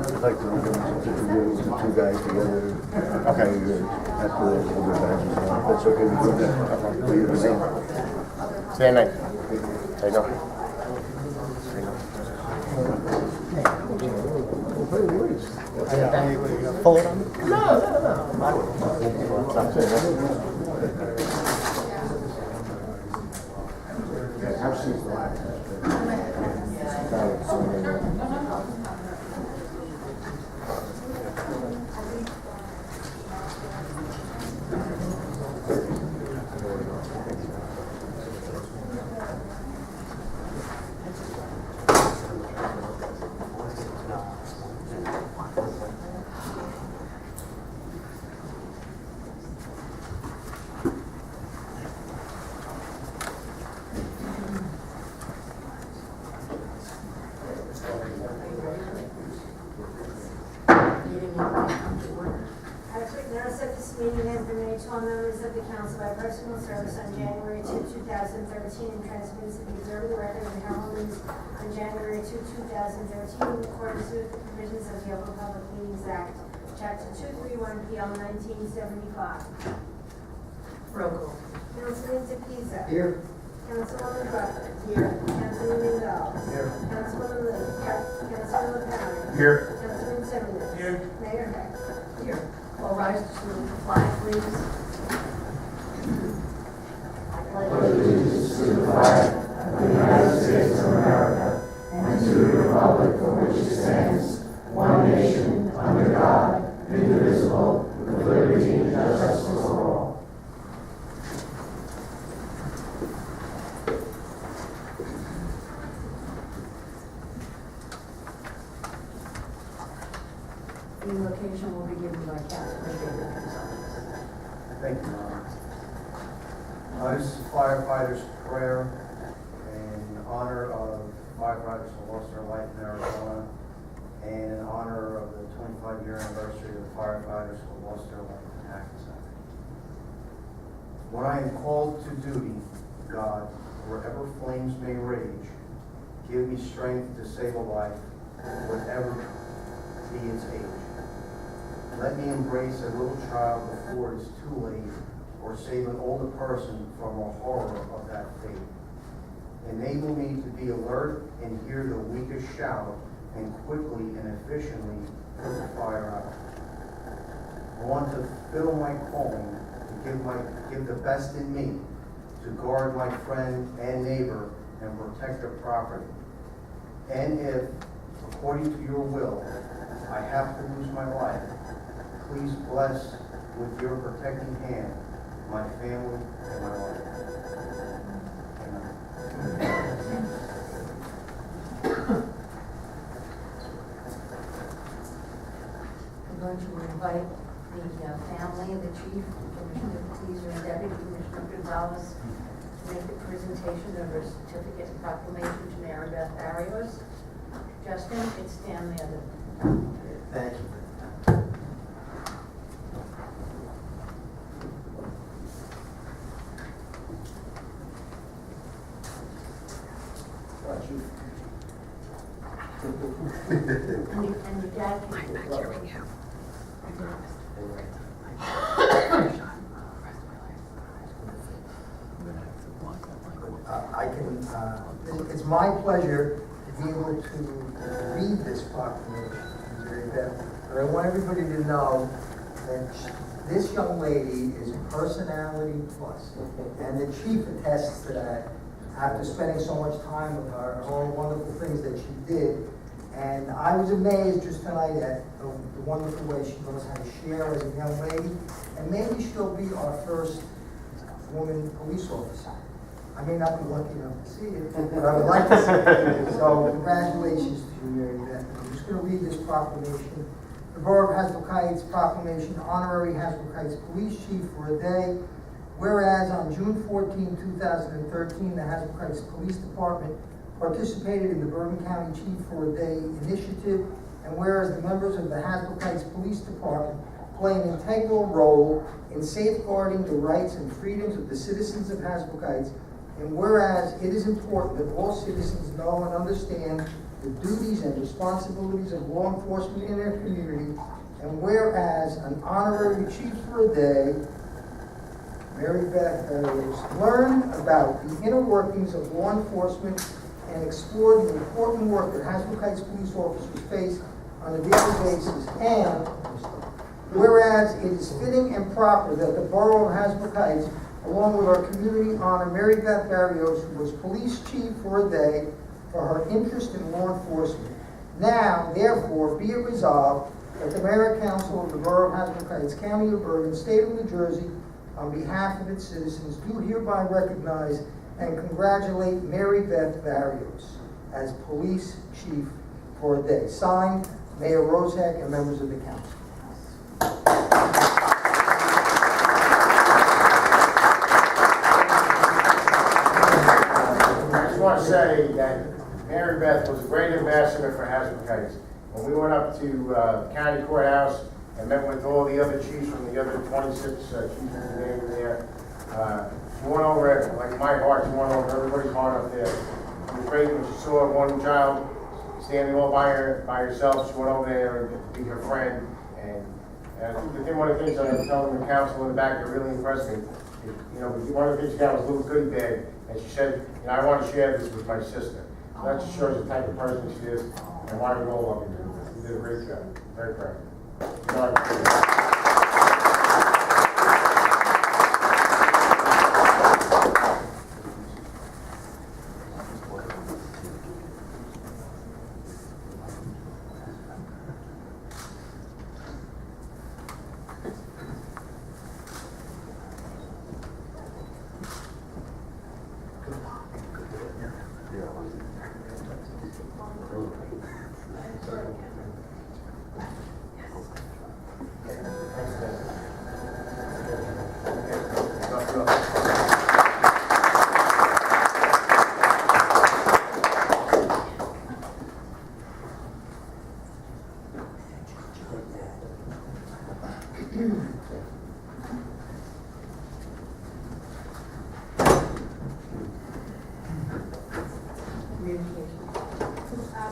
I'd like to look at the two guys together. Okay, good. After the older guys, that's okay. We do that. What you say? Say night. I know. Pull it on? No. Have seats black. Members of the council by personal service on January 2, 2013 and transmitted to the Observer Record of the Herald News on January 2, 2013 in accordance with the provisions of the Open Public Meetings Act, Chapter 231, PL 1975. Roll call. Councilman DePisa. Here. Councilwoman Butler. Here. Councilman Gonzalez. Here. Councilwoman Lee. Councilman LaPaglia. Here. Councilman Simmons. Here. Mayor Heck. Here. All rise to salute the flag, please. Allegiance to the flag of the United States of America and to the republic for which it stands, one nation, under God, indivisible, with liberty and justice for all. The invocation will be given by Councilman David Gonzalez. Thank you. This is firefighters' prayer in honor of firefighters who lost their life in Arizona and in honor of the 25-year anniversary of the firefighters who lost their life in Hackensack. When I am called to duty, God, wherever flames may rage, give me strength to save a life, whatever be its age. Let me embrace a little child before it is too late, or save an older person from the horror of that fate. Enable me to be alert and hear the weakest shout, and quickly and efficiently put the fire out. I want to fill my calling, to give the best in me, to guard my friend and neighbor and protect their property. And if, according to your will, I have to lose my life, please bless with your protecting hand my family and my life. Amen. I'm going to invite the family of the chief, Commissioner Teaser, and Deputy Commissioner Gonzalez to make the presentation of her certificate and proclamation to Mary Beth Barrios. Justin, it's Stanley of the. Thank you. And your dad can. I'm not hearing you. It's my pleasure to be able to read this proclamation. But I want everybody to know that this young lady is personality plus, and the chief attests to that after spending so much time with her, all the wonderful things that she did. And I was amazed just tonight at the wonderful way she knows how to share as a young lady, and maybe she'll be our first woman police officer. I may not be lucky enough to see it, but I would like to see it. So congratulations to you, Mary Beth. I'm just going to read this proclamation. The Borough of Hasbrouck Heights proclamation, honorary Hasbrouck Heights Police Chief for a day. Whereas on June 14, 2013, the Hasbrouck Heights Police Department participated in the Bourbon County Chief for a Day initiative, and whereas the members of the Hasbrouck Heights Police Department play an integral role in safeguarding the rights and freedoms of the citizens of Hasbrouck Heights, and whereas it is important that all citizens know and understand the duties and responsibilities of law enforcement in their community, and whereas an honorary chief for a day, Mary Beth learn about the inner workings of law enforcement and explore the important work that Hasbrouck Heights police officers face on a daily basis, and whereas it is fitting and proper that the Borough of Hasbrouck Heights, along with our community, honor Mary Beth Barrios, who was police chief for a day, for her interest in law enforcement. Now, therefore, be it resolved that the Mayor and Council of the Borough of Hasbrouck Heights, County of Bergen, State of New Jersey, on behalf of its citizens, do hereby recognize and congratulate Mary Beth Barrios as police chief for a day. Signed, Mayor Rozak and members of the council. I just want to say that Mary Beth was a great ambassador for Hasbrouck Heights. When we went up to the county courthouse and met with all the other chiefs from the other 26 chiefs in the name there, she went over, like my heart, she went over everybody's heart up there. It was great when she saw one child standing all by herself. She went over there and be her friend. And I think one of the things that I was telling the council in the back that really impressed me, one of the things she got was a little goodie bag, and she said, I want to share this with my sister. So that just shows the type of person she is and why we all love her. You did a great job. Very proud.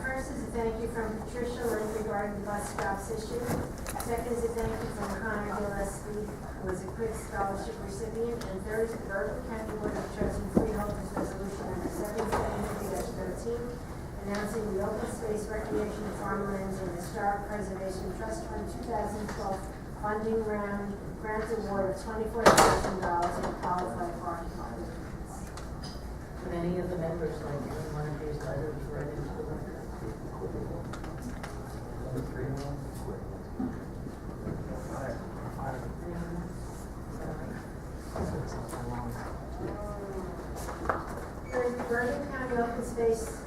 First is a thank you from Patricia Lynn regarding the bus stops issue. Second is a thank you from Connor Gillespie, who is a quick scholarship recipient. And third is the Bergen County Board of Chosen Freeholders Resolution number 773-13, announcing the open space recreation and farmlands and historic preservation trust fund 2012 funding round grant award of $24,000 in qualified park funds. Many of the members like any one of these letters read into the record. The Bergen County Open Space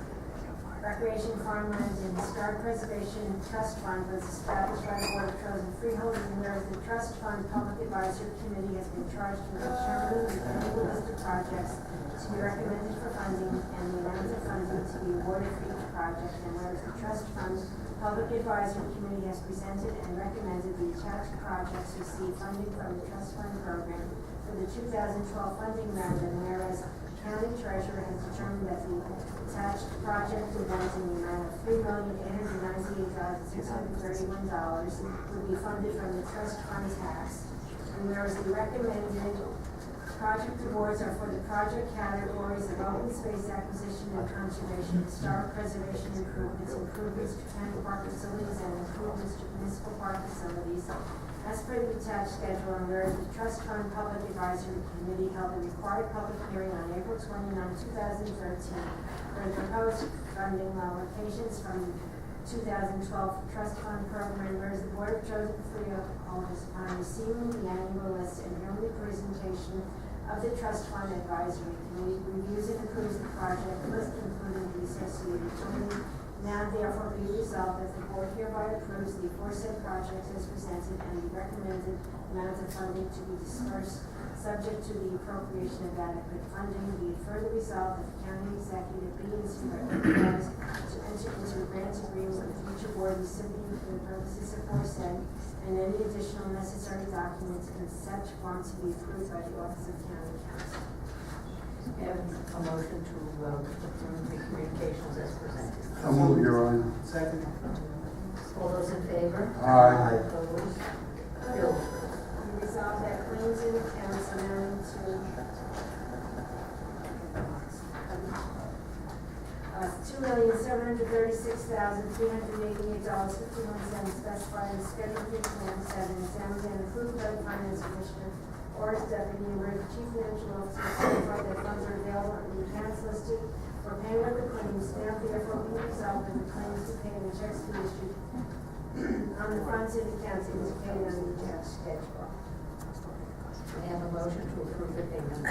Recreation, Farmlands, and Historic Preservation Trust Fund was established by the Board of Chosen Freeholders, and whereas the Trust Fund Public Advisory Committee has been charged with determining the annual list of projects to be recommended for funding and the amount of funding to be awarded for each project, and whereas the Trust Fund Public Advisory Committee has presented and recommended the attached projects receive funding from the Trust Fund program for the 2012 funding round, and whereas County Treasurer has determined that the attached project awards in the amount of $3,898,631 would be funded from the Trust Fund tax, and whereas the recommended project awards are for the project categories of open space acquisition and conservation, historic preservation improvements, improvements to county park facilities, and improvements to municipal park facilities. As per the attached schedule, and whereas the Trust Fund Public Advisory Committee held a required public hearing on April 29, 2013, for the proposed funding allocations from the 2012 Trust Fund program, whereas the Board of Chosen Freeholders, upon receiving the annual list and hearing the presentation of the Trust Fund Advisory Committee, reviews and approves the project list, including the associated training Now therefore be resolved that the board hereby approves the aforesaid projects as presented and the recommended amount of funding to be dispersed, subject to the appropriation of adequate funding. Be it further resolved that the county executive be and is authorized to enter into a grant agreement with future board recipient for the purposes aforesaid, and any additional necessary documents and such want to be approved by the Office of County Council. Have a motion to approve the communications as presented. So move, Your Honor. Second. All those in favor? Aye. Opposed? Bills. Be resolved that claims in accounts amounting to $2,736,388.51 specified in Schedule 3.7, examined and approved by the Finance Commissioner or its deputy, where the Chief Financial Officer certified that funds are available in the accounts listed for payment of the claims. Now therefore be resolved that the claims be paid and checks be issued on the funds in accounts indicated on the check schedule. May I have a motion to approve the payment?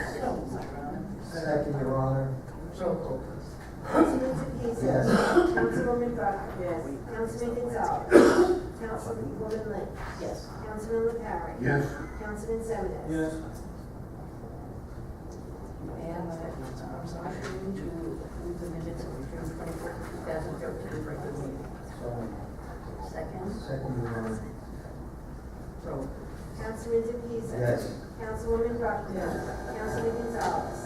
Second, Your Honor. Roll call, please. Councilman Tepes. Yes. Councilwoman Buckner. Yes. Councilman Gonzalez. Councilwoman Lynch. Yes. Councilman LaParry. Yes. Councilman Simmons. Yes. May I have a motion to approve the minutes of June 24th, 2013 regular meeting? Second. Second, Your Honor. Roll. Councilman Tepes. Yes. Councilwoman Buckner. Yes. Councilman Gonzalez.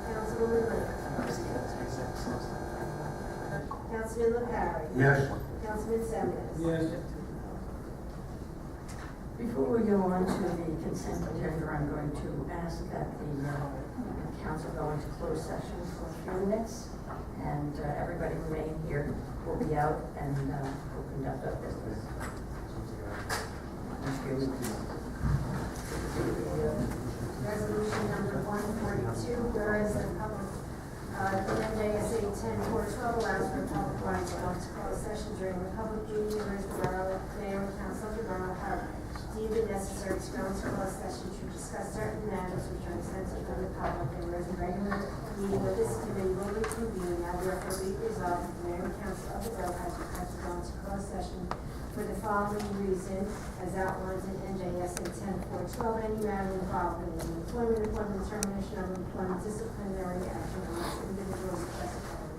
Councilwoman Lynch. Councilman LaParry. Yes. Councilman Simmons. Yes. Before we go on to the consent agenda, I'm going to ask that the council go into closed session for a few minutes, and everybody remain here. We'll be out and we'll conduct our business. Resolution number 142, whereas the public, the NJSA 10-412 allows for a public right to go into closed session during the public meeting, whereas the borough, mayor, and council of the borough have deemed it necessary to go into closed session to discuss certain matters which are sensitive to the public, and whereas a regular meeting of this committee will be convened, now therefore be resolved that the mayor and council of the borough has requested to go into closed session for the following reason, as outlined in NJSA 10-412, any matter involving employment, termination of employment, disciplinary action unless individuals specified.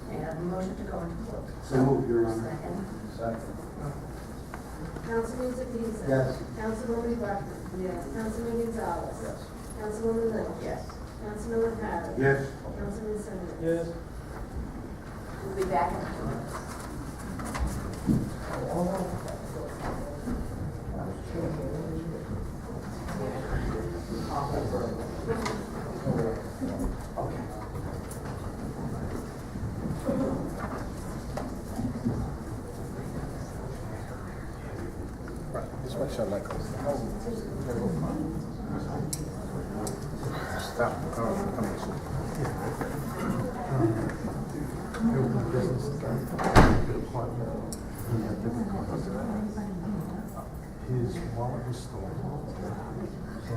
May I have a motion to go into closed? So move, Your Honor. Second. Second. Councilman Tepes. Yes. Councilwoman Buckner. Yes. Councilman Gonzalez. Yes. Councilwoman Lynch. Yes. Councilman LaParry. Yes. Councilman Simmons. Yes. We'll be back in a few minutes. This one shall like stop the car from coming. His wallet was stolen. So,